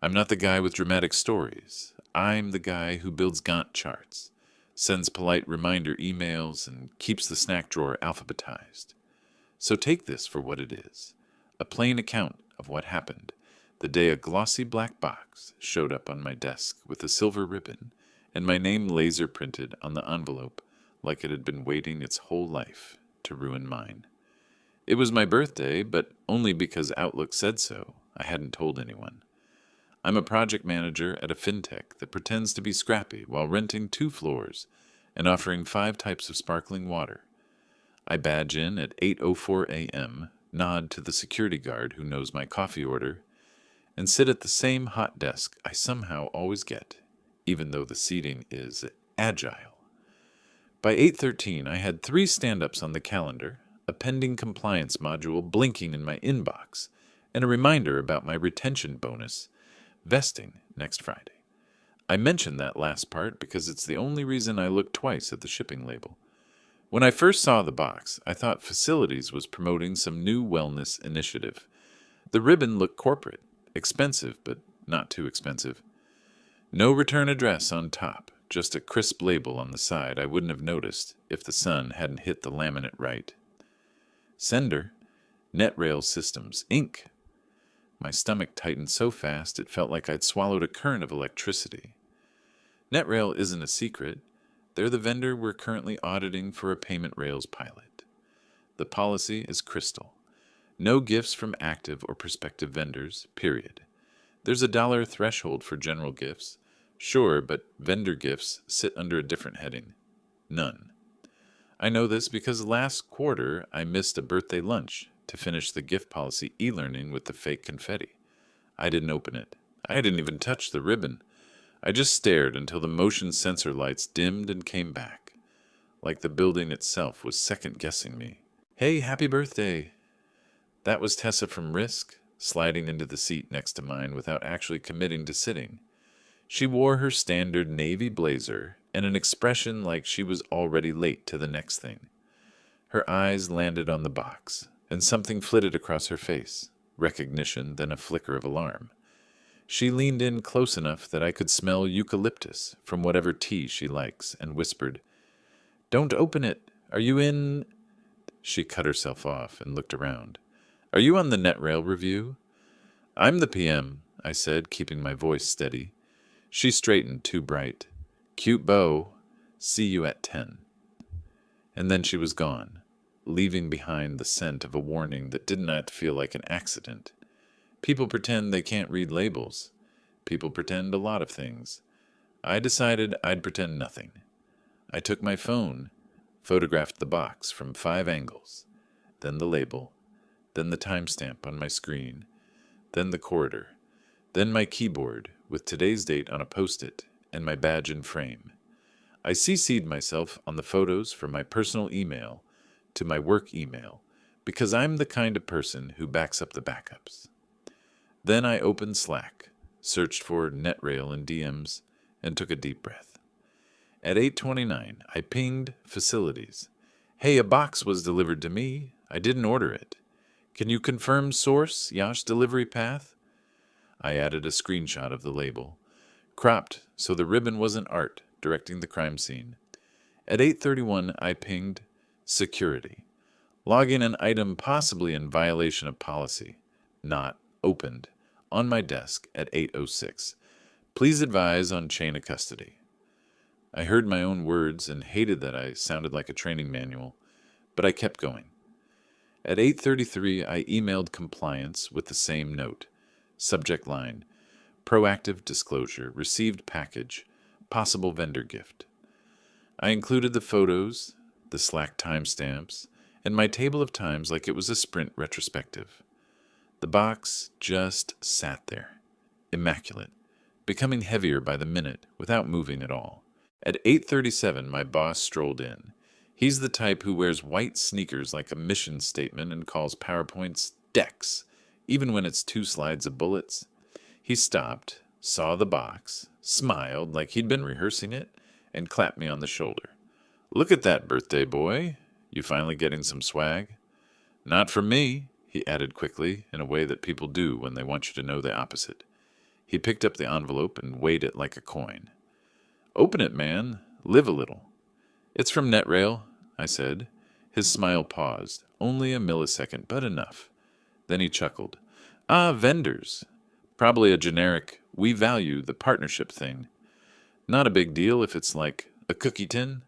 I'm not the guy with dramatic stories. I'm the guy who builds Gantt charts, sends polite reminder emails, and keeps the snack drawer alphabetized. So take this for what it is, a plain account of what happened the day a glossy black box showed up on my desk with a silver ribbon and my name laser printed on the envelope like it had been waiting its whole life to ruin mine. It was my birthday, but only because Outlook said so. I hadn't told anyone. I'm a project manager at a fintech that pretends to be scrappy while renting 2 floors and offering 5 types of sparkling water. I badge in at 8:04 a.m., nod to the security guard who knows my coffee order, and sit at the same hot desk I somehow always get, even though the seating is agile. By 8:13, I had 3 stand-ups on the calendar, a pending compliance module blinking in my inbox, and a reminder about my retention bonus vesting next Friday. I mentioned that last part because it's the only reason I looked twice at the shipping label. When I first saw the box, I thought Facilities was promoting some new wellness initiative. The ribbon looked corporate, expensive, but not too expensive. No return address on top, just a crisp label on the side I wouldn't have noticed if the sun hadn't hit the laminate right. Sender, NetRail Systems, Inc. My stomach tightened so fast it felt like I'd swallowed a current of electricity. NetRail isn't a secret. They're the vendor we're currently auditing for a payment rails pilot. The policy is crystal. No gifts from active or prospective vendors, period. There's a dollar threshold for general gifts. Sure, but vendor gifts sit under a different heading. None. I know this because last quarter I missed a birthday lunch to finish the gift policy e-learning with the fake confetti. I didn't open it. I didn't even touch the ribbon. I just stared until the motion sensor lights dimmed and came back, like the building itself was second-guessing me. Hey, happy birthday! That was Tessa from Risk, sliding into the seat next to mine without actually committing to sitting. She wore her standard navy blazer and an expression like she was already late to the next thing. Her eyes landed on the box, and something flitted across her face, recognition, then a flicker of alarm. She leaned in close enough that I could smell eucalyptus from whatever tea she likes, and whispered, "Don't open it. Are you in—" She cut herself off and looked around. "Are you on the NetRail review?" "I'm the PM," I said, keeping my voice steady. She straightened, too bright. "Cute bow. See you at 10." And then she was gone, leaving behind the scent of a warning that did not feel like an accident. People pretend they can't read labels. People pretend a lot of things. I decided I'd pretend nothing. I took my phone, photographed the box from 5 angles, then the label, then the timestamp on my screen, then the corridor, then my keyboard with today's date on a post-it and my badge in frame. I CC'd myself on the photos from my personal email to my work email because I'm the kind of person who backs up the backups. Then I opened Slack, searched for NetRail in DMs, and took a deep breath. At 8:29, I pinged Facilities. "Hey, a box was delivered to me. I didn't order it. Can you confirm source, Yash delivery path?" I added a screenshot of the label, cropped so the ribbon wasn't art directing the crime scene. At 8:31, I pinged Security, logging an item possibly in violation of policy, not opened, on my desk at 8:06. Please advise on chain of custody. I heard my own words and hated that I sounded like a training manual, but I kept going. At 8:33, I emailed compliance with the same note. Subject line, proactive disclosure, received package, possible vendor gift. I included the photos, the Slack timestamps, and my table of times like it was a sprint retrospective. The box just sat there, immaculate, becoming heavier by the minute without moving at all. At 8:37, my boss strolled in. He's the type who wears white sneakers like a mission statement and calls PowerPoints decks, even when it's 2 slides of bullets. He stopped, saw the box, smiled like he'd been rehearsing it, and clapped me on the shoulder. "Look at that, birthday boy. You finally getting some swag?" "Not from me," he added quickly, in a way that people do when they want you to know the opposite. He picked up the envelope and weighed it like a coin. "Open it, man. Live a little." "It's from NetRail," I said. His smile paused, only a millisecond, but enough. Then he chuckled. "Ah, vendors. Probably a generic, we value the partnership thing. Not a big deal if it's like a cookie tin.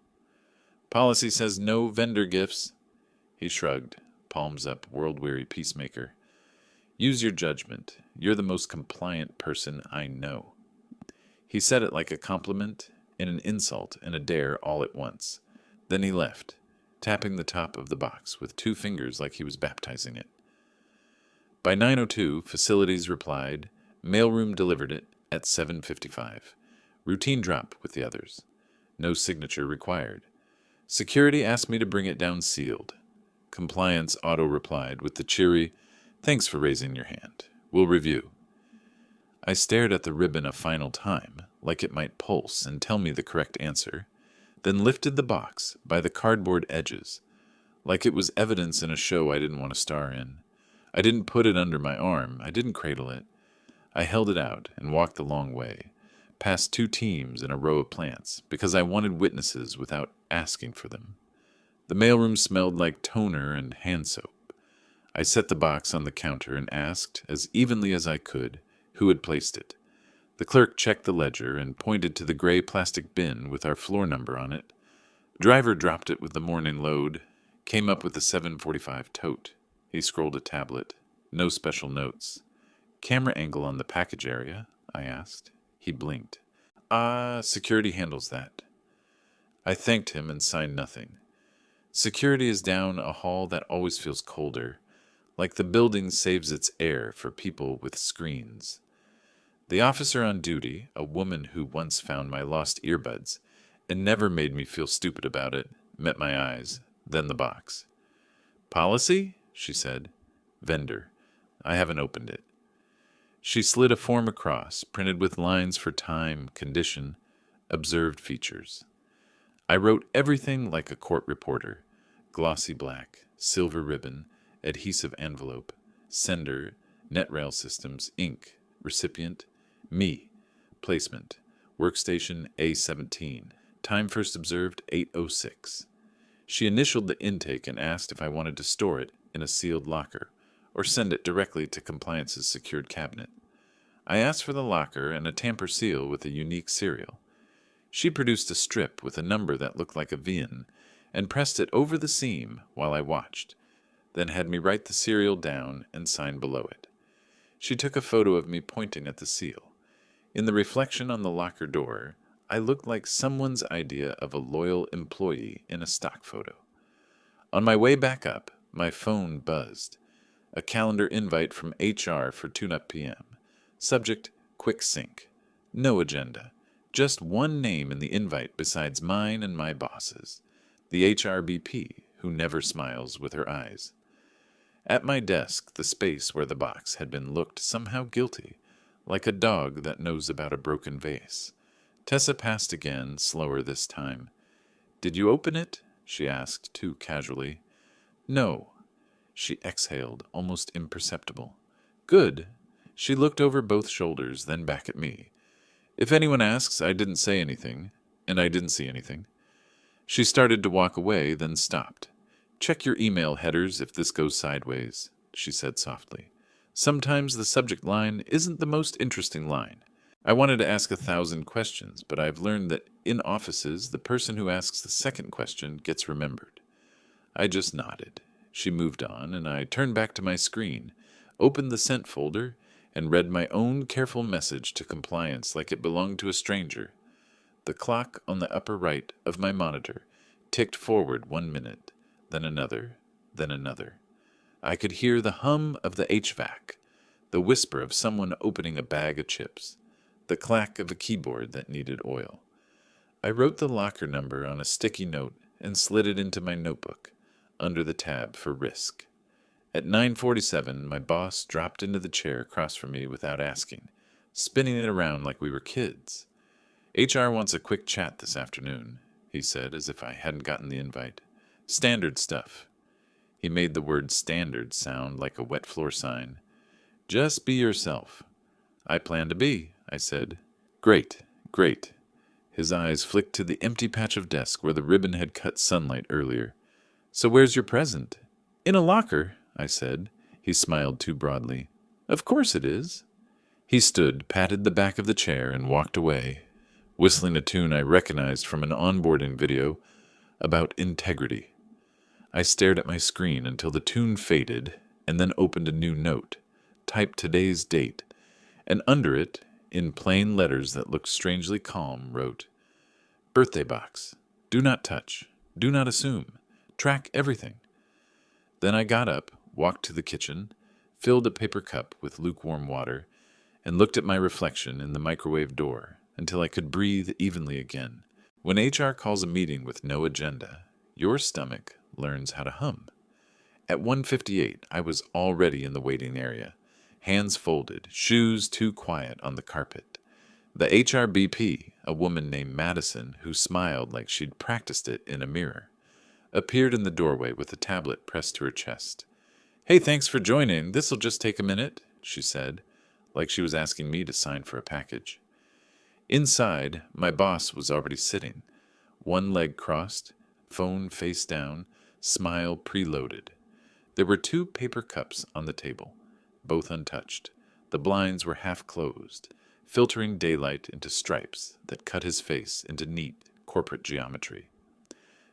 Policy says no vendor gifts." He shrugged, palms up, world-weary peacemaker. "Use your judgment. You're the most compliant person I know." He said it like a compliment and an insult and a dare all at once. Then he left, tapping the top of the box with 2 fingers like he was baptizing it. By 9:02, facilities replied. Mailroom delivered it at 7:55. Routine drop with the others. No signature required. Security asked me to bring it down sealed. Compliance auto-replied with the cheery, "Thanks for raising your hand. We'll review." I stared at the ribbon a final time, like it might pulse and tell me the correct answer, then lifted the box by the cardboard edges, like it was evidence in a show I didn't want to star in. I didn't put it under my arm. I didn't cradle it. I held it out and walked the long way, past 2 teams in a row of plants, because I wanted witnesses without asking for them. The mailroom smelled like toner and hand soap. I set the box on the counter and asked, as evenly as I could, who had placed it. The clerk checked the ledger and pointed to the gray plastic bin with our floor number on it. Driver dropped it with the morning load, came up with the 7:45 tote. He scrolled a tablet. No special notes. "Camera angle on the package area?" I asked. He blinked. Security handles that." I thanked him and signed nothing. Security is down a hall that always feels colder, like the building saves its air for people with screens. The officer on duty, a woman who once found my lost earbuds and never made me feel stupid about it, met my eyes, then the box. "Policy?" she said. "Vendor. I haven't opened it." She slid a form across, printed with lines for time, condition, observed features. I wrote everything like a court reporter. Glossy black, silver ribbon, adhesive envelope, sender, NetRail systems, ink, recipient, me, placement, workstation A17, time first observed 8:06. She initialed the intake and asked if I wanted to store it in a sealed locker or send it directly to compliance's secured cabinet. I asked for the locker and a tamper seal with a unique serial. She produced a strip with a number that looked like a VIN and pressed it over the seam while I watched, then had me write the serial down and sign below it. She took a photo of me pointing at the seal. In the reflection on the locker door, I looked like someone's idea of a loyal employee in a stock photo. On my way back up, my phone buzzed. A calendar invite from HR for tune-up PM. Subject, quick sync. No agenda. Just one name in the invite besides mine and my boss's. The HRBP, who never smiles with her eyes. At my desk, the space where the box had been looked somehow guilty, like a dog that knows about a broken vase. Tessa passed again, slower this time. "Did you open it?" she asked, too casually. "No." She exhaled, almost imperceptible. "Good." She looked over both shoulders, then back at me. "If anyone asks, I didn't say anything, and I didn't see anything." She started to walk away, then stopped. "Check your email headers if this goes sideways," she said softly. "Sometimes the subject line isn't the most interesting line." I wanted to ask 1,000 questions, but I've learned that in offices, the person who asks the second question gets remembered. I just nodded. She moved on, and I turned back to my screen, opened the sent folder, and read my own careful message to compliance like it belonged to a stranger. The clock on the upper right of my monitor ticked forward 1 minute, then another, then another. I could hear the hum of the HVAC, the whisper of someone opening a bag of chips, the clack of a keyboard that needed oil. I wrote the locker number on a sticky note and slid it into my notebook, under the tab for risk. At 9:47, my boss dropped into the chair across from me without asking, spinning it around like we were kids. "HR wants a quick chat this afternoon," he said, as if I hadn't gotten the invite. "Standard stuff." He made the word standard sound like a wet floor sign. "Just be yourself." I plan to be, I said. Great, great. His eyes flicked to the empty patch of desk where the ribbon had cut sunlight earlier. So where's your present? In a locker, I said. He smiled too broadly. Of course it is. He stood, patted the back of the chair, and walked away, whistling a tune I recognized from an onboarding video about integrity. I stared at my screen until the tune faded, and then opened a new note, typed today's date, and under it, in plain letters that looked strangely calm, wrote, Birthday box. Do not touch. Do not assume. Track everything. Then I got up, walked to the kitchen, filled a paper cup with lukewarm water, and looked at my reflection in the microwave door until I could breathe evenly again. When HR calls a meeting with no agenda, your stomach learns how to hum. At 1:58, I was already in the waiting area, hands folded, shoes too quiet on the carpet. The HR BP, a woman named Madison who smiled like she'd practiced it in a mirror, appeared in the doorway with a tablet pressed to her chest. Hey, thanks for joining. This'll just take a minute, she said, like she was asking me to sign for a package. Inside, my boss was already sitting, one leg crossed, phone face down, smile preloaded. There were 2 paper cups on the table, both untouched. The blinds were half closed, filtering daylight into stripes that cut his face into neat corporate geometry.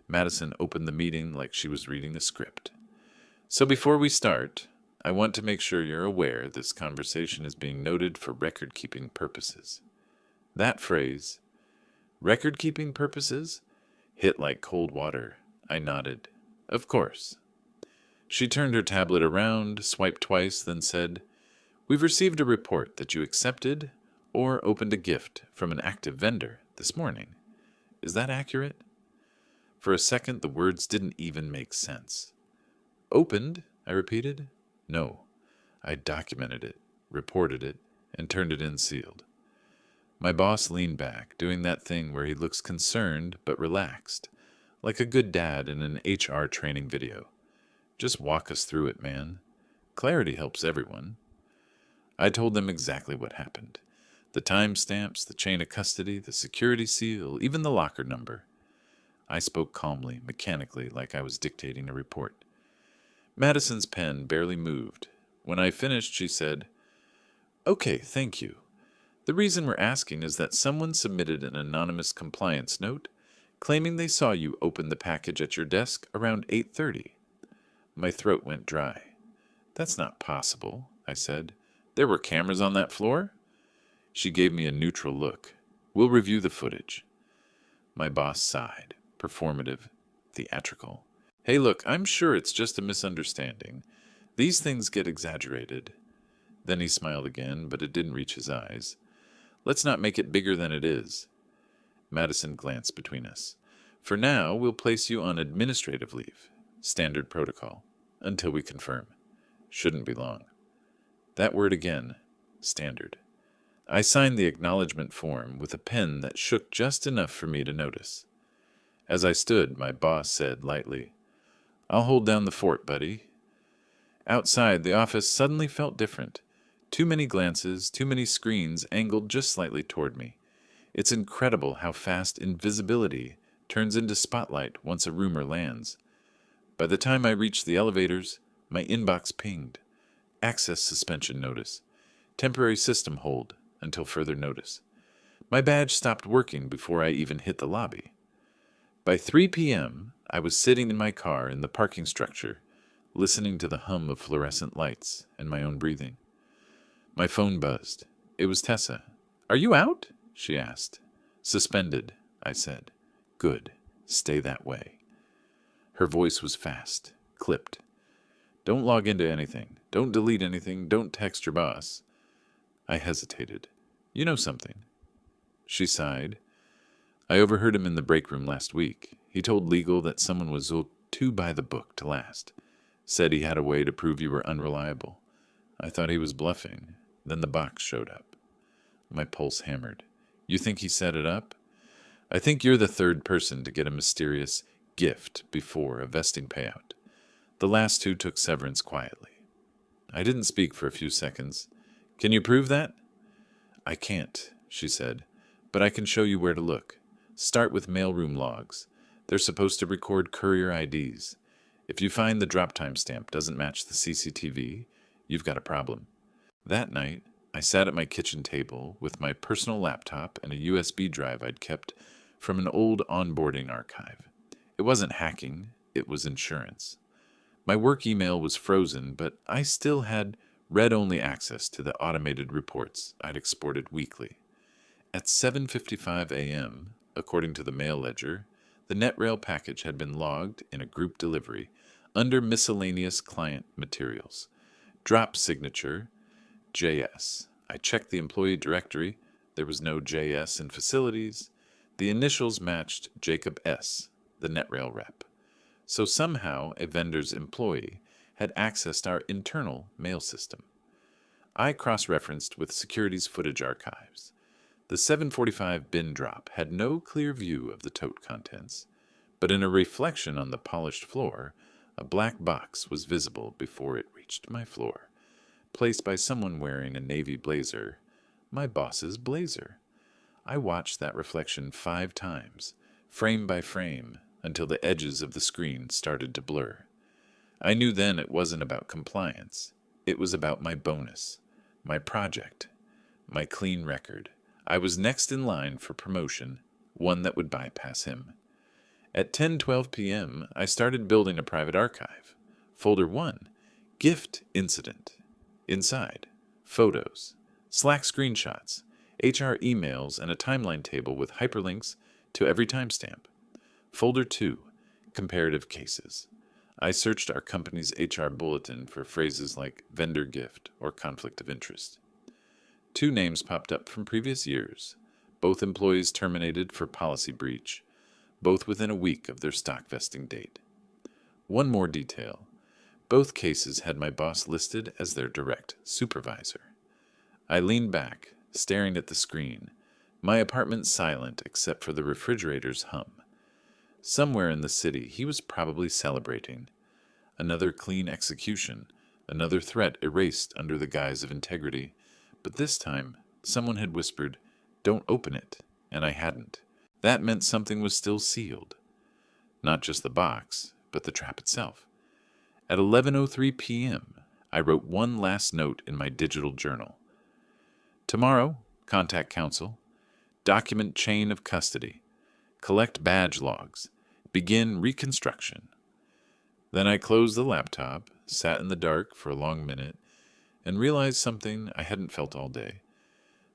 Madison opened the meeting like she was reading the script. So before we start, I want to make sure you're aware this conversation is being noted for record-keeping purposes. That phrase, record-keeping purposes, hit like cold water. I nodded. Of course. She turned her tablet around, swiped twice, then said, We've received a report that you accepted or opened a gift from an active vendor this morning. Is that accurate? For a second, the words didn't even make sense. Opened? I repeated. No. I documented it, reported it, and turned it in sealed. My boss leaned back, doing that thing where he looks concerned but relaxed, like a good dad in an HR training video. Just walk us through it, man. Clarity helps everyone. I told them exactly what happened. The timestamps, the chain of custody, the security seal, even the locker number. I spoke calmly, mechanically, like I was dictating a report. Madison's pen barely moved. When I finished, she said, Okay, thank you. The reason we're asking is that someone submitted an anonymous compliance note claiming they saw you open the package at your desk around 8:30. My throat went dry. That's not possible, I said. There were cameras on that floor? She gave me a neutral look. We'll review the footage. My boss sighed, performative, theatrical. Hey, look, I'm sure it's just a misunderstanding. These things get exaggerated. Then he smiled again, but it didn't reach his eyes. Let's not make it bigger than it is. Madison glanced between us. For now, we'll place you on administrative leave, standard protocol, until we confirm. Shouldn't be long. That word again, standard. I signed the acknowledgement form with a pen that shook just enough for me to notice. As I stood, my boss said lightly, I'll hold down the fort, buddy. Outside, the office suddenly felt different. Too many glances, too many screens angled just slightly toward me. It's incredible how fast invisibility turns into spotlight once a rumor lands. By the time I reached the elevators, my inbox pinged. Access suspension notice. Temporary system hold until further notice. My badge stopped working before I even hit the lobby. By 3 p.m., I was sitting in my car in the parking structure, listening to the hum of fluorescent lights and my own breathing. My phone buzzed. It was Tessa. Are you out? She asked. Suspended, I said. Good. Stay that way. Her voice was fast, clipped. Don't log into anything. Don't delete anything. Don't text your boss. I hesitated. You know something. She sighed. I overheard him in the break room last week. He told legal that someone was too by the book to last. Said he had a way to prove you were unreliable. I thought he was bluffing. Then the box showed up. My pulse hammered. You think he set it up? I think you're the third person to get a mysterious gift before a vesting payout. The last 2 took severance quietly. I didn't speak for a few seconds. Can you prove that? I can't, she said, but I can show you where to look. Start with mailroom logs. They're supposed to record courier IDs. If you find the drop time stamp doesn't match the CCTV, you've got a problem. That night, I sat at my kitchen table with my personal laptop and a USB drive I'd kept from an old onboarding archive. It wasn't hacking, it was insurance. My work email was frozen, but I still had read-only access to the automated reports I'd exported weekly. At 7:55 a.m., according to the mail ledger, the NetRail package had been logged in a group delivery under miscellaneous client materials. Drop signature, JS. I checked the employee directory. There was no JS in facilities. The initials matched Jacob S., the NetRail rep. So somehow a vendor's employee had accessed our internal mail system. I cross-referenced with security's footage archives. The 745 bin drop had no clear view of the tote contents, but in a reflection on the polished floor, a black box was visible before it reached my floor, placed by someone wearing a navy blazer, my boss's blazer. I watched that reflection 5 times, frame by frame, until the edges of the screen started to blur. I knew then it wasn't about compliance. It was about my bonus, my project, my clean record. I was next in line for promotion, one that would bypass him. At 10:12 p.m., I started building a private archive. Folder 1, Gift Incident. Inside, photos, Slack screenshots, HR emails, and a timeline table with hyperlinks to every timestamp. Folder 2, Comparative Cases. I searched our company's HR bulletin for phrases like vendor gift or conflict of interest. 2 names popped up from previous years, both employees terminated for policy breach, both within a week of their stock vesting date. One more detail. Both cases had my boss listed as their direct supervisor. I leaned back, staring at the screen, my apartment silent except for the refrigerator's hum. Somewhere in the city, he was probably celebrating. Another clean execution, another threat erased under the guise of integrity. But this time, someone had whispered, "Don't open it," and I hadn't. That meant something was still sealed. Not just the box, but the trap itself. At 11:03 p.m., I wrote one last note in my digital journal. Tomorrow, contact counsel. Document chain of custody. Collect badge logs. Begin reconstruction. Then I closed the laptop, sat in the dark for a long minute, and realized something I hadn't felt all day.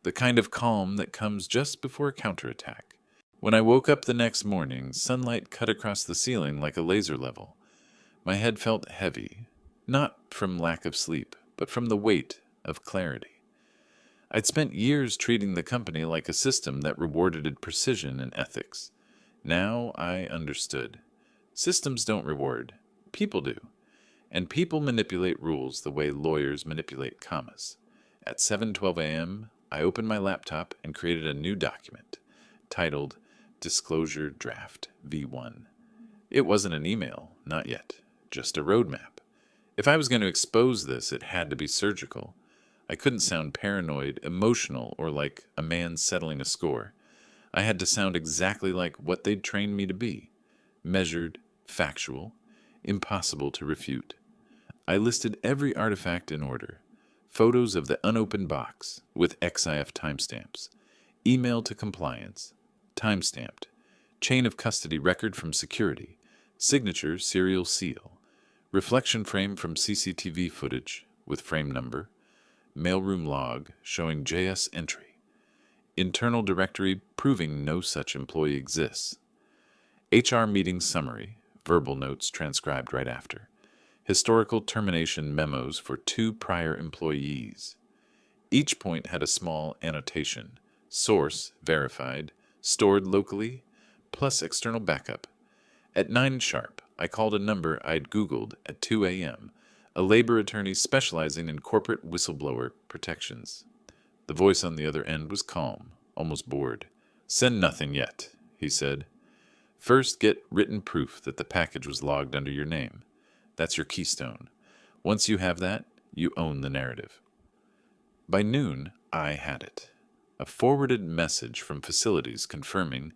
The kind of calm that comes just before a counterattack. When I woke up the next morning, sunlight cut across the ceiling like a laser level. My head felt heavy, not from lack of sleep, but from the weight of clarity. I'd spent years treating the company like a system that rewarded precision and ethics. Now I understood. Systems don't reward. People do. And people manipulate rules the way lawyers manipulate commas. At 7:12 a.m., I opened my laptop and created a new document, titled Disclosure Draft V1. It wasn't an email, not yet, just a roadmap. If I was going to expose this, it had to be surgical. I couldn't sound paranoid, emotional, or like a man settling a score. I had to sound exactly like what they'd trained me to be. Measured, factual, impossible to refute. I listed every artifact in order. Photos of the unopened box with XIF timestamps. Email to compliance. Timestamped. Chain of custody record from security. Signature serial seal. Reflection frame from CCTV footage with frame number. Mailroom log showing JS entry. Internal directory proving no such employee exists. HR meeting summary, verbal notes transcribed right after. Historical termination memos for 2 prior employees. Each point had a small annotation. Source verified, stored locally, plus external backup. At 9 sharp, I called a number I'd Googled at 2 a.m., a labor attorney specializing in corporate whistleblower protections. The voice on the other end was calm, almost bored. "Send nothing yet," he said. "First, get written proof that the package was logged under your name. That's your keystone. Once you have that, you own the narrative." By noon, I had it. A forwarded message from facilities confirming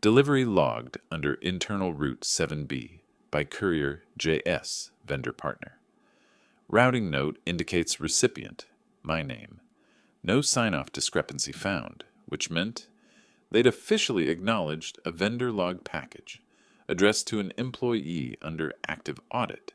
delivery logged under internal route 7B by courier JS, vendor partner. Routing note indicates recipient, my name. No sign-off discrepancy found, which meant they'd officially acknowledged a vendor log package addressed to an employee under active audit,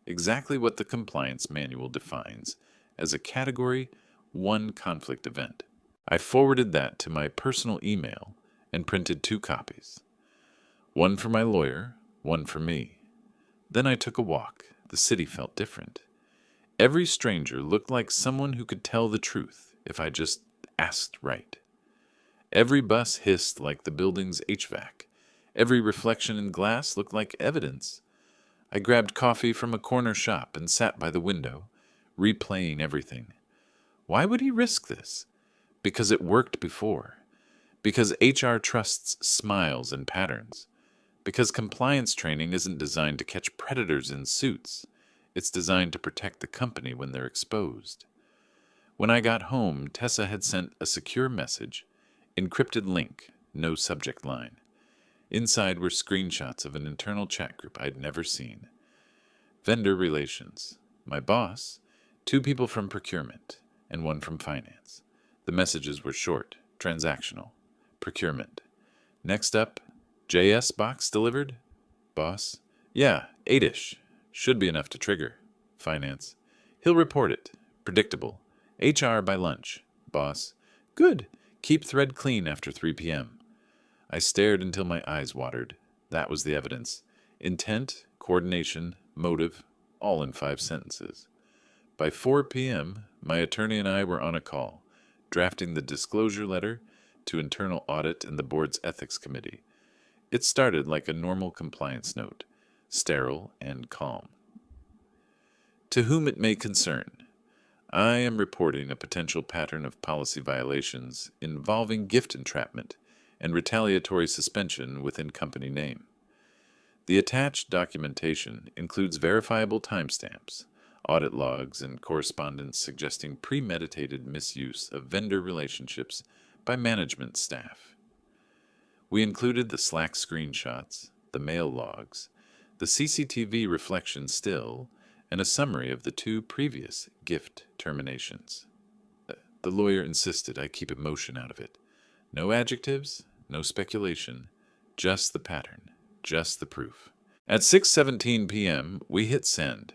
exactly what the compliance manual defines as a Category 1 conflict event. I forwarded that to my personal email and printed 2 copies. One for my lawyer, one for me. Then I took a walk. The city felt different. Every stranger looked like someone who could tell the truth if I just asked right. Every bus hissed like the building's HVAC. Every reflection in glass looked like evidence. I grabbed coffee from a corner shop and sat by the window, replaying everything. Why would he risk this? Because it worked before. Because HR trusts smiles and patterns. Because compliance training isn't designed to catch predators in suits. It's designed to protect the company when they're exposed. When I got home, Tessa had sent a secure message, encrypted link, no subject line. Inside were screenshots of an internal chat group I'd never seen. Vendor relations. My boss, 2 people from procurement, and 1 from finance. The messages were short, transactional. Procurement. Next up, JS box delivered? Boss. Yeah, 8-ish. Should be enough to trigger. Finance. He'll report it. Predictable. HR by lunch. Boss. Good. Keep thread clean after 3 p.m. I stared until my eyes watered. That was the evidence. Intent, coordination, motive, all in 5 sentences. By 4 p.m., my attorney and I were on a call, drafting the disclosure letter to internal audit and the board's ethics committee. It started like a normal compliance note, sterile and calm. To whom it may concern, I am reporting a potential pattern of policy violations involving gift entrapment and retaliatory suspension within company name. The attached documentation includes verifiable timestamps, audit logs, and correspondence suggesting premeditated misuse of vendor relationships by management staff. We included the Slack screenshots, the mail logs, the CCTV reflection still, and a summary of the 2 previous gift terminations. The lawyer insisted I keep emotion out of it. No adjectives, no speculation, just the pattern, just the proof. At 6:17 p.m., we hit send,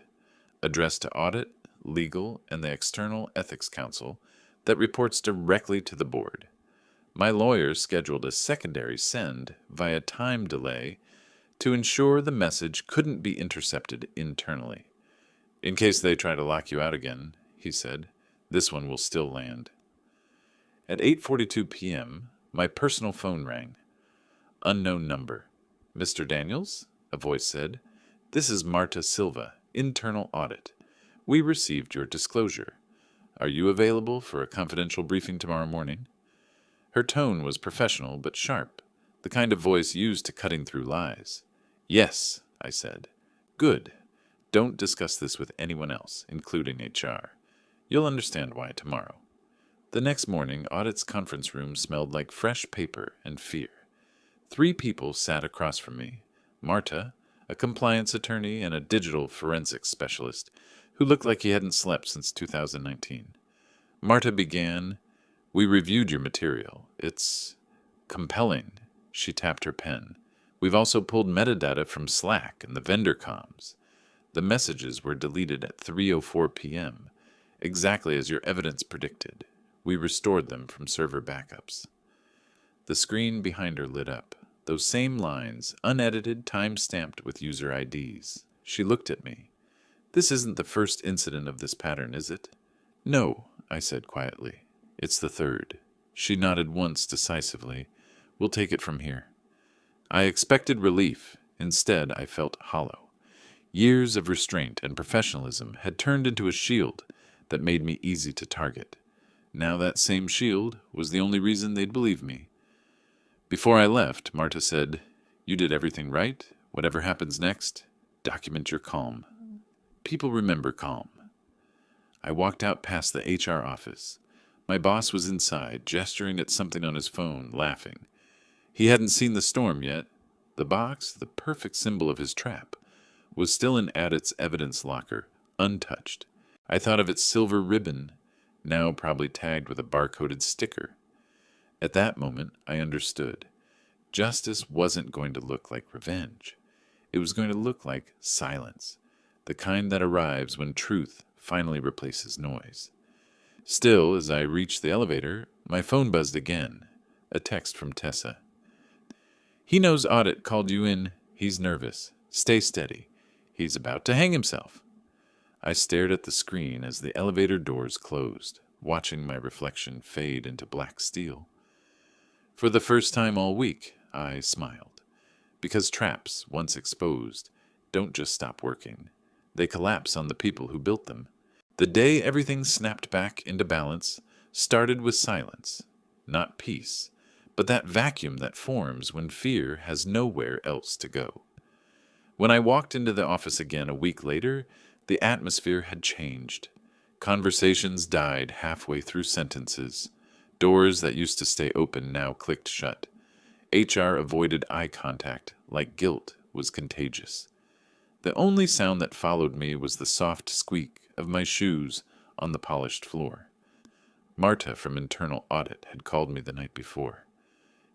addressed to audit, legal, and the External Ethics Council that reports directly to the board. My lawyer scheduled a secondary send via time delay to ensure the message couldn't be intercepted internally. In case they try to lock you out again, he said, this one will still land. At 8:42 p.m., my personal phone rang. Unknown number. Mr. Daniels? A voice said. This is Marta Silva, internal audit. We received your disclosure. Are you available for a confidential briefing tomorrow morning? Her tone was professional but sharp, the kind of voice used to cutting through lies. Yes, I said. Good. Don't discuss this with anyone else, including HR. You'll understand why tomorrow. The next morning, audit's conference room smelled like fresh paper and fear. 3 people sat across from me. Marta, a compliance attorney and a digital forensics specialist, who looked like he hadn't slept since 2019. Marta began, We reviewed your material. It's compelling. She tapped her pen. We've also pulled metadata from Slack and the vendor comms. The messages were deleted at 3:04 p.m., exactly as your evidence predicted. We restored them from server backups. The screen behind her lit up. Those same lines, unedited, time-stamped with user IDs. She looked at me. This isn't the first incident of this pattern, is it? No, I said quietly. It's the 3rd. She nodded once decisively. We'll take it from here. I expected relief. Instead, I felt hollow. Years of restraint and professionalism had turned into a shield that made me easy to target. Now that same shield was the only reason they'd believe me. Before I left, Marta said, You did everything right. Whatever happens next, document your calm. People remember calm. I walked out past the HR office. My boss was inside, gesturing at something on his phone, laughing. He hadn't seen the storm yet. The box, the perfect symbol of his trap, was still in Adit's evidence locker, untouched. I thought of its silver ribbon, now probably tagged with a barcoded sticker. At that moment, I understood. Justice wasn't going to look like revenge. It was going to look like silence, the kind that arrives when truth finally replaces noise. Still, as I reached the elevator, my phone buzzed again. A text from Tessa. "He knows Audit called you in. He's nervous. Stay steady. He's about to hang himself." I stared at the screen as the elevator doors closed, watching my reflection fade into black steel. For the first time all week, I smiled. Because traps, once exposed, don't just stop working. They collapse on the people who built them. The day everything snapped back into balance started with silence, not peace, but that vacuum that forms when fear has nowhere else to go. When I walked into the office again a week later, the atmosphere had changed. Conversations died halfway through sentences. Doors that used to stay open now clicked shut. HR avoided eye contact, like guilt was contagious. The only sound that followed me was the soft squeak of my shoes on the polished floor. Marta from Internal Audit had called me the night before.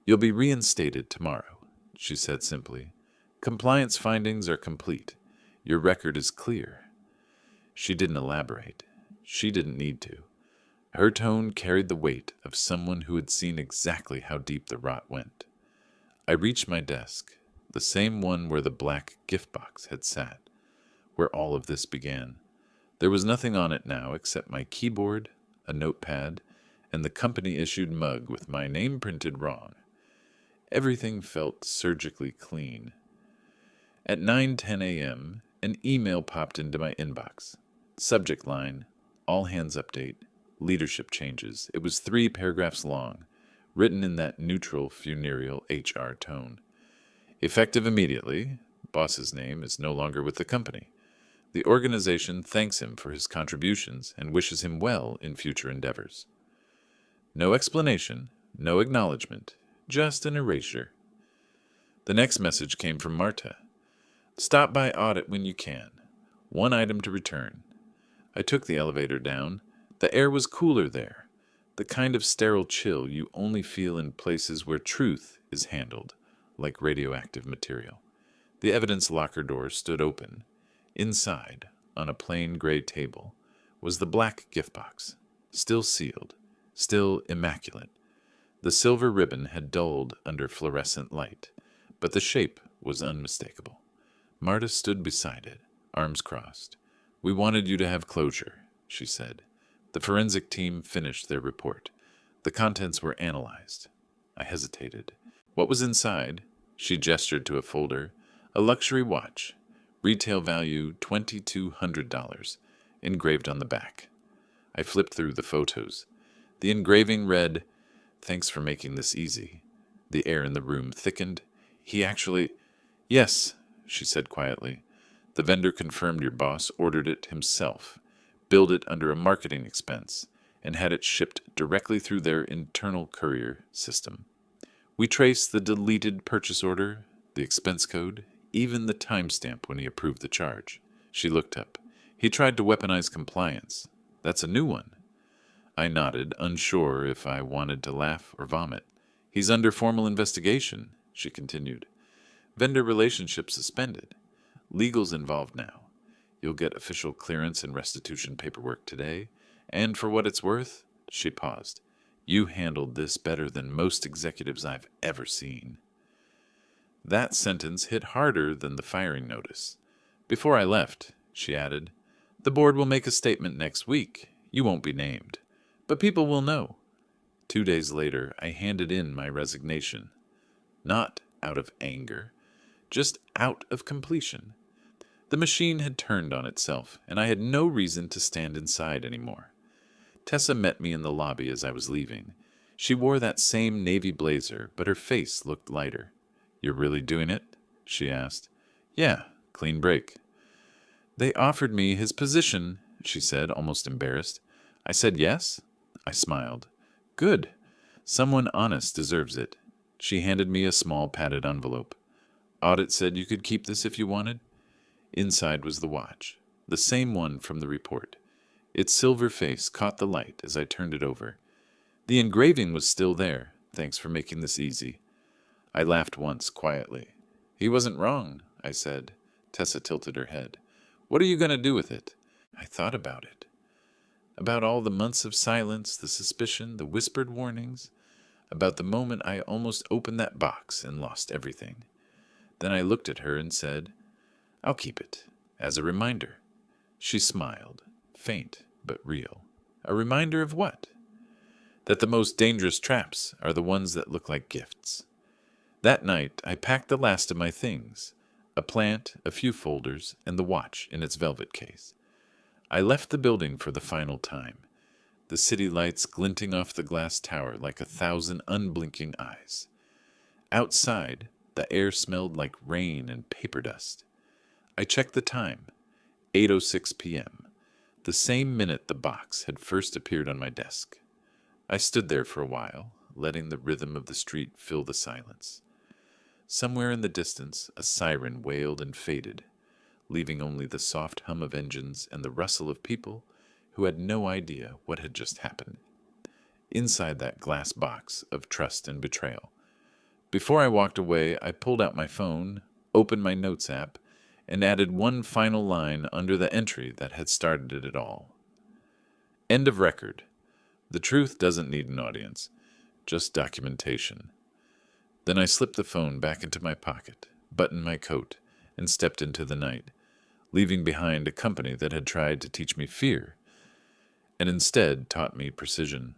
"You'll be reinstated tomorrow," she said simply. "Compliance findings are complete. Your record is clear." She didn't elaborate. She didn't need to. Her tone carried the weight of someone who had seen exactly how deep the rot went. I reached my desk, the same one where the black gift box had sat, where all of this began. There was nothing on it now except my keyboard, a notepad, and the company-issued mug with my name printed wrong. Everything felt surgically clean. At 9:10 a.m., an email popped into my inbox. Subject line, all hands update, leadership changes. It was 3 paragraphs long, written in that neutral, funereal HR tone. Effective immediately, boss's name is no longer with the company. The organization thanks him for his contributions and wishes him well in future endeavors. No explanation, no acknowledgement, just an erasure. The next message came from Marta. "Stop by Audit when you can. 1 item to return." I took the elevator down. The air was cooler there, the kind of sterile chill you only feel in places where truth is handled, like radioactive material. The evidence locker door stood open. Inside, on a plain gray table, was the black gift box, still sealed, still immaculate. The silver ribbon had dulled under fluorescent light, but the shape was unmistakable. Marta stood beside it, arms crossed. "We wanted you to have closure," she said. The forensic team finished their report. The contents were analyzed. I hesitated. What was inside? She gestured to a folder. A luxury watch. Retail value $2,200, engraved on the back. I flipped through the photos. The engraving read, "Thanks for making this easy." The air in the room thickened. "Yes," she said quietly. "The vendor confirmed your boss ordered it himself, billed it under a marketing expense, and had it shipped directly through their internal courier system. We traced the deleted purchase order, the expense code, even the timestamp when he approved the charge." She looked up. "He tried to weaponize compliance. That's a new one." I nodded, unsure if I wanted to laugh or vomit. "He's under formal investigation," she continued. "Vendor relationship suspended. Legal's involved now. You'll get official clearance and restitution paperwork today. And for what it's worth," she paused, "you handled this better than most executives I've ever seen." That sentence hit harder than the firing notice. "Before I left," she added, "the board will make a statement next week. You won't be named. But people will know." 2 days later, I handed in my resignation. Not out of anger, just out of completion. The machine had turned on itself, and I had no reason to stand inside anymore. Tessa met me in the lobby as I was leaving. She wore that same navy blazer, but her face looked lighter. "You're really doing it?" she asked. "Yeah, clean break." "They offered me his position," she said, almost embarrassed. I said yes. I smiled. Good. Someone honest deserves it. She handed me a small padded envelope. Audit said you could keep this if you wanted. Inside was the watch, the same one from the report. Its silver face caught the light as I turned it over. The engraving was still there. Thanks for making this easy. I laughed once, quietly. He wasn't wrong, I said. Tessa tilted her head. What are you going to do with it? I thought about it. About all the months of silence, the suspicion, the whispered warnings. About the moment I almost opened that box and lost everything. Then I looked at her and said, I'll keep it, as a reminder. She smiled, faint but real. A reminder of what? That the most dangerous traps are the ones that look like gifts. That night, I packed the last of my things, a plant, a few folders, and the watch in its velvet case. I left the building for the final time, the city lights glinting off the glass tower like 1,000 unblinking eyes. Outside, the air smelled like rain and paper dust. I checked the time, 8:06 p.m., the same minute the box had first appeared on my desk. I stood there for a while, letting the rhythm of the street fill the silence. Somewhere in the distance, a siren wailed and faded, leaving only the soft hum of engines and the rustle of people who had no idea what had just happened. Inside that glass box of trust and betrayal. Before I walked away, I pulled out my phone, opened my notes app, and added one final line under the entry that had started it all. End of record. The truth doesn't need an audience, just documentation. Then I slipped the phone back into my pocket, buttoned my coat, and stepped into the night, leaving behind a company that had tried to teach me fear, and instead taught me precision.